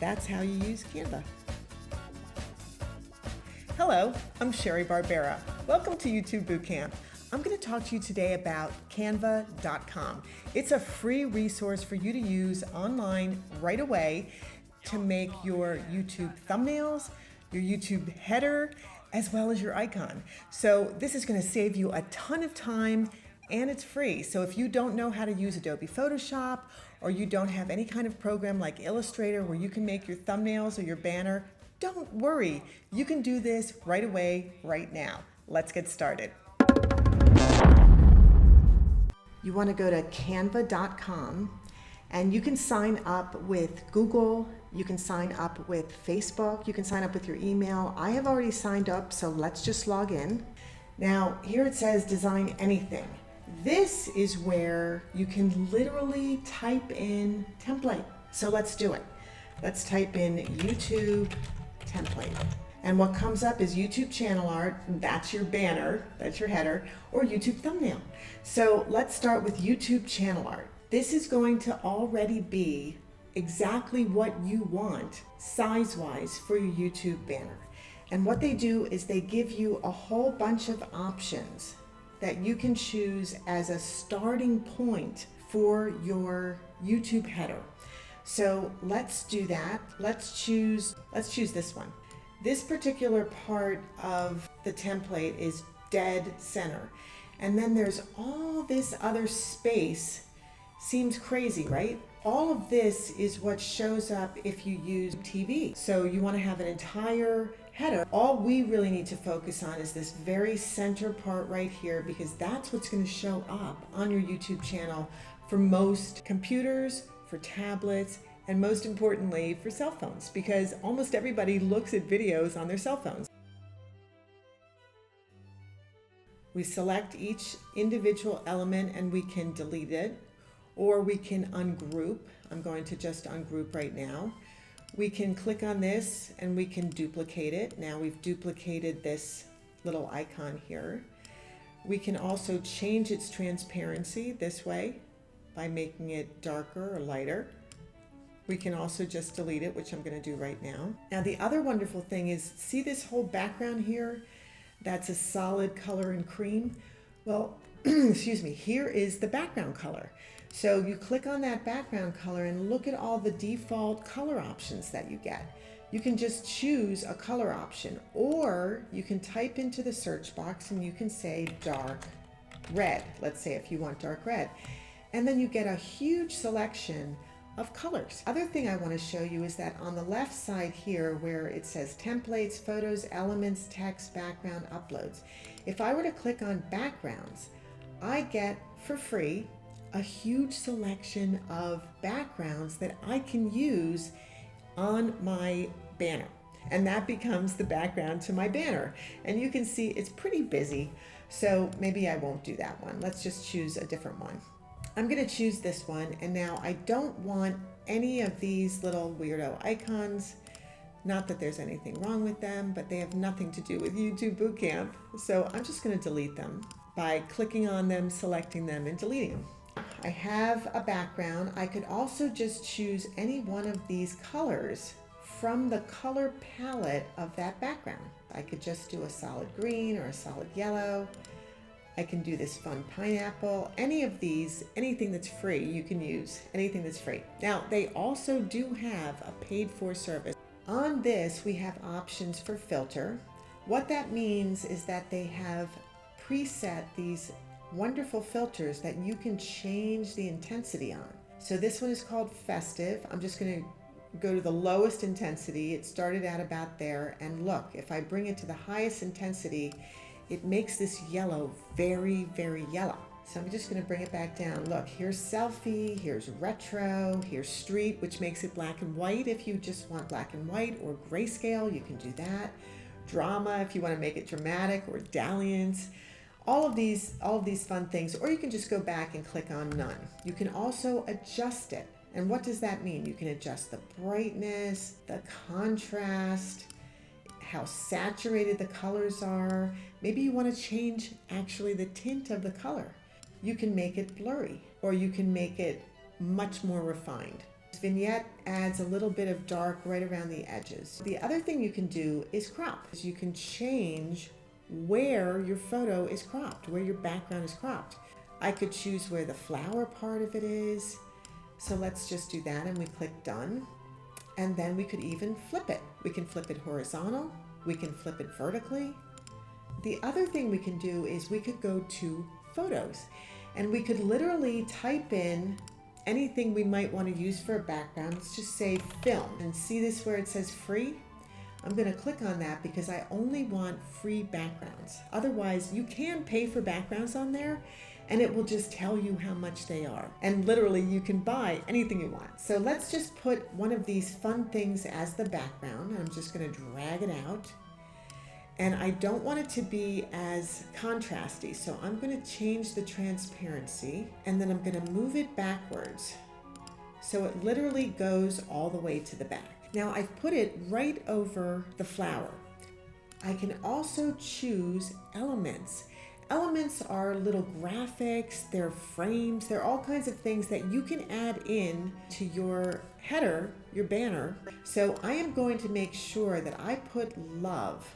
That's how you use Canva. Hello, I'm Sheri Barbera. Welcome to YouTube Bootcamp. I'm going to talk to you today about Canva.com. It's a free resource for you to use online right away to make your YouTube thumbnails, your YouTube header, as well as your icon. So this is going to save you a ton of time and it's free. So if you don't know how to use Adobe Photoshop or you don't have any kind of program like Illustrator where you can make your thumbnails or your banner, don't worry. You can do this right away, right now. Let's get started. You want to go to Canva.com and you can sign up with Google, you can sign up with Facebook, you can sign up with your email. I have already signed up, so let's just log in. Now, here it says design anything. This is where you can literally type in template. So let's do it. Let's type in YouTube template. And what comes up is YouTube channel art, that's your banner, that's your header, or YouTube thumbnail. So let's start with YouTube channel art. This is going to already be exactly what you want size-wise for your YouTube banner. And what they do is they give you a whole bunch of options that you can choose as a starting point for your YouTube header. So let's do that. Let's choose this one. This particular part of the template is dead center. And then there's all this other space. Seems crazy, right? All of this is what shows up if you use TV. So you want to have an entire header. All we really need to focus on is this very center part right here, because that's what's going to show up on your YouTube channel for most computers, for tablets, and most importantly for cell phones, because almost everybody looks at videos on their cell phones. We select each individual element and we can delete it, or we can ungroup. I'm going to just ungroup right now. We can click on this and we can duplicate it. Now we've duplicated this little icon here. We can also change its transparency this way by making it darker or lighter. We can also just delete it, which I'm going to do right now. Now the other wonderful thing is, see this whole background here? That's a solid color in cream. Well, excuse me, here is the background color. So you click on that background color and look at all the default color options that you get. You can just choose a color option, or you can type into the search box and you can say dark red. Let's say if you want dark red. And then you get a huge selection of colors. Other thing I want to show you is that on the left side here where it says templates, photos, elements, text, background, uploads. If I were to click on backgrounds, I get for free a huge selection of backgrounds that I can use on my banner. And that becomes the background to my banner. And you can see it's pretty busy, so maybe I won't do that one. Let's just choose a different one. I'm going to choose this one, and now I don't want any of these little weirdo icons. Not that there's anything wrong with them, but they have nothing to do with YouTube Bootcamp. So I'm just going to delete them by clicking on them, selecting them, and deleting them. I have a background. I could also just choose any one of these colors from the color palette of that background. I could just do a solid green or a solid yellow. I can do this fun pineapple. Any of these, anything that's free, you can use anything that's free. Now, they also do have a paid for service. On this, we have options for filter. What that means is that they have preset these wonderful filters that you can change the intensity on. So this one is called festive. I'm just going to go to the lowest intensity. It started out about there, and look, if I bring it to the highest intensity, it makes this yellow very, very yellow. So I'm just going to bring it back down. Look, here's selfie, here's retro, here's street, which makes it black and white. If you just want black and white, or grayscale, you can do that. Drama, if you want to make it dramatic, or dalliance. All of these fun things, or you can just go back and click on none. You can also adjust it. And what does that mean? You can adjust the brightness, the contrast, how saturated the colors are. Maybe you want to change actually the tint of the color. You can make it blurry, or you can make it much more refined. Vignette adds a little bit of dark right around the edges. The other thing you can do is crop. You can change where your photo is cropped, where your background is cropped. I could choose where the flower part of it is. So let's just do that, and we click done. And then we could even flip it. We can flip it horizontal. We can flip it vertically. The other thing we can do is we could go to photos, and we could literally type in anything we might want to use for a background. Let's just say film, and see this where it says free? I'm going to click on that because I only want free backgrounds. Otherwise, you can pay for backgrounds on there, and it will just tell you how much they are. And literally, you can buy anything you want. So let's just put one of these fun things as the background. I'm just going to drag it out. And I don't want it to be as contrasty, so I'm going to change the transparency, and then I'm going to move it backwards so it literally goes all the way to the back. Now I've put it right over the flower. I can also choose elements. Elements are little graphics, they're frames, they're all kinds of things that you can add in to your header, your banner. So I am going to make sure that I put love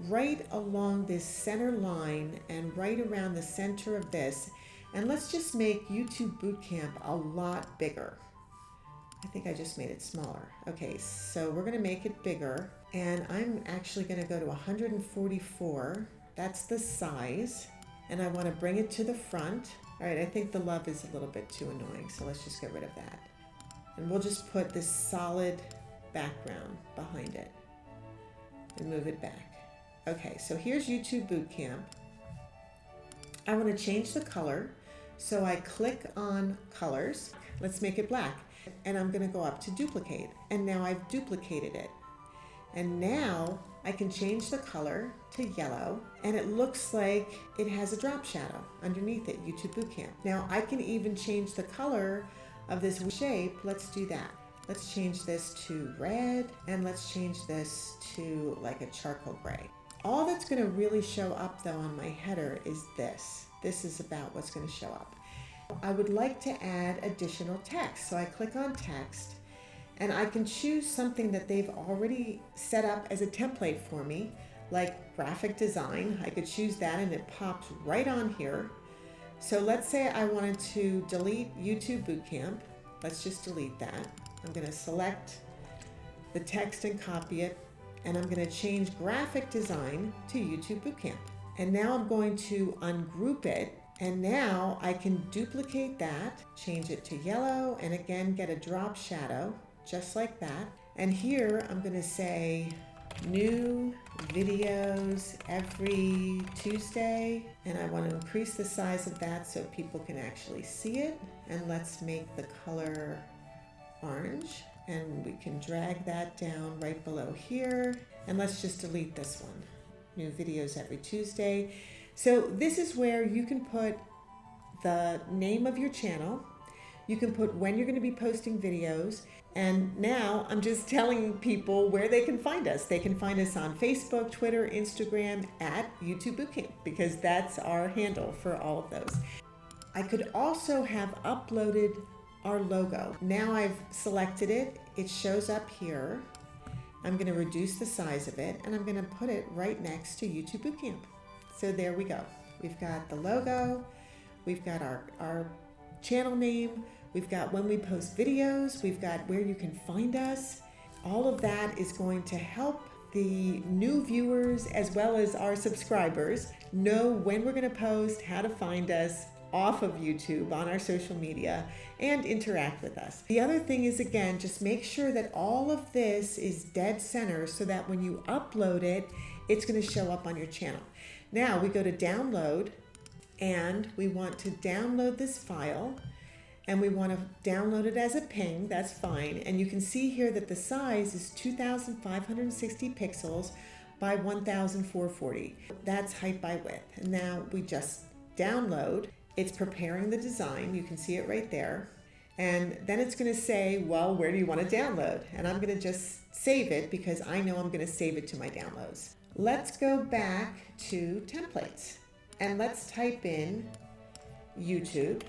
right along this center line and right around the center of this. And let's just make YouTube Bootcamp a lot bigger. I think I just made it smaller. Okay, so we're gonna make it bigger, and I'm actually gonna go to 144. That's the size, and I wanna bring it to the front. All right, I think the love is a little bit too annoying, so let's just get rid of that. And we'll just put this solid background behind it and move it back. Okay, so here's YouTube Bootcamp. I want to change the color, so I click on colors. Let's make it black, and I'm going to go up to duplicate, and now I've duplicated it. And now I can change the color to yellow, and it looks like it has a drop shadow underneath it, YouTube Bootcamp. Now I can even change the color of this shape. Let's do that. Let's change this to red, and let's change this to like a charcoal gray. All that's going to really show up though on my header is this. This is about what's going to show up. I would like to add additional text. So I click on text, and I can choose something that they've already set up as a template for me, like graphic design. I could choose that, and it pops right on here. So let's say I wanted to delete YouTube Bootcamp. Let's just delete that. I'm going to select the text and copy it. And I'm going to change graphic design to YouTube Bootcamp. And now I'm going to ungroup it. And now I can duplicate that, change it to yellow, and again get a drop shadow, just like that. And here I'm going to say new videos every Tuesday. And I want to increase the size of that so people can actually see it. And let's make the color orange. And we can drag that down right below here. And let's just delete this one. New videos every Tuesday. So this is where you can put the name of your channel. You can put when you're going to be posting videos. And now I'm just telling people where they can find us. They can find us on Facebook, Twitter, Instagram at YouTube Bootcamp, because that's our handle for all of those. I could also have uploaded our logo. Now I've selected it, it shows up here. I'm going to reduce the size of it, and I'm going to put it right next to YouTube Bootcamp. So there we go. We've got the logo, we've got our channel name, we've got when we post videos, we've got where you can find us. All of that is going to help the new viewers as well as our subscribers know when we're going to post, how to find us off of YouTube on our social media, and interact with us. The other thing is, again, just make sure that all of this is dead center so that when you upload it, it's going to show up on your channel. Now we go to download, and we want to download this file, and we want to download it as a ping. That's fine. And you can see here that the size is 2,560 pixels by 1,440. That's height by width. And now we just download. It's preparing the design. You can see it right there. And then it's going to say, well, where do you want to download? And I'm going to just save it because I know I'm going to save it to my downloads. Let's go back to templates, and let's type in YouTube.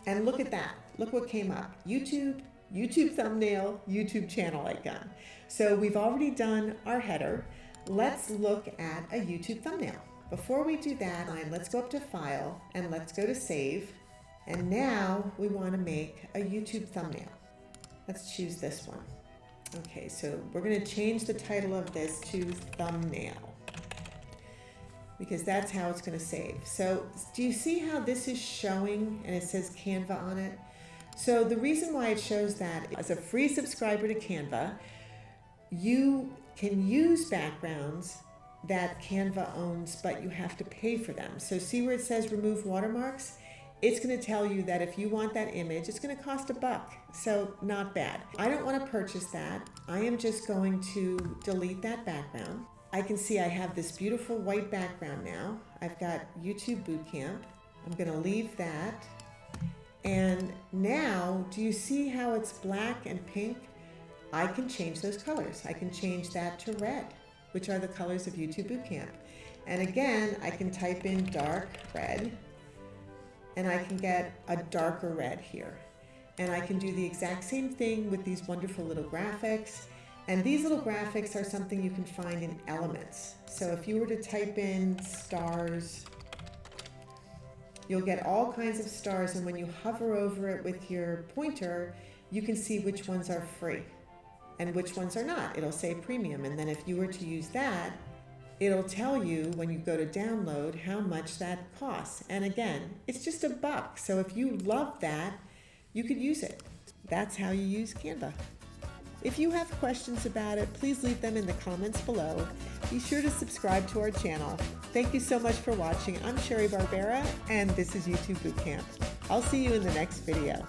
And look at that. look what came up. YouTube, YouTube thumbnail, YouTube channel icon. So we've already done our header. Let's look at a YouTube thumbnail. Before we do that, let's go up to File and let's go to Save. And now we want to make a YouTube thumbnail. Let's choose this one. Okay, so we're going to change the title of this to Thumbnail, because that's how it's going to save. So do you see how this is showing and it says Canva on it? So the reason why it shows that, as a free subscriber to Canva, you can use backgrounds that Canva owns, but you have to pay for them. So see where it says remove watermarks? It's going to tell you that if you want that image, it's going to cost $1. So not bad. I don't want to purchase that. I am just going to delete that background. I can see I have this beautiful white background now. I've got YouTube Bootcamp. I'm going to leave that. And now, do you see how it's black and pink? I can change those colors. I can change that to red, which are the colors of YouTube Bootcamp. And again, I can type in dark red, and I can get a darker red here. And I can do the exact same thing with these wonderful little graphics. And these little graphics are something you can find in Elements. So if you were to type in stars, you'll get all kinds of stars. And when you hover over it with your pointer, you can see which ones are free and which ones are not. It'll say premium. And then if you were to use that, it'll tell you when you go to download how much that costs. And again, it's just $1. So if you love that, you could use it. That's how you use Canva. If you have questions about it, please leave them in the comments below. Be sure to subscribe to our channel. Thank you so much for watching. I'm Sheri Barbera, and this is YouTube Bootcamp. I'll see you in the next video.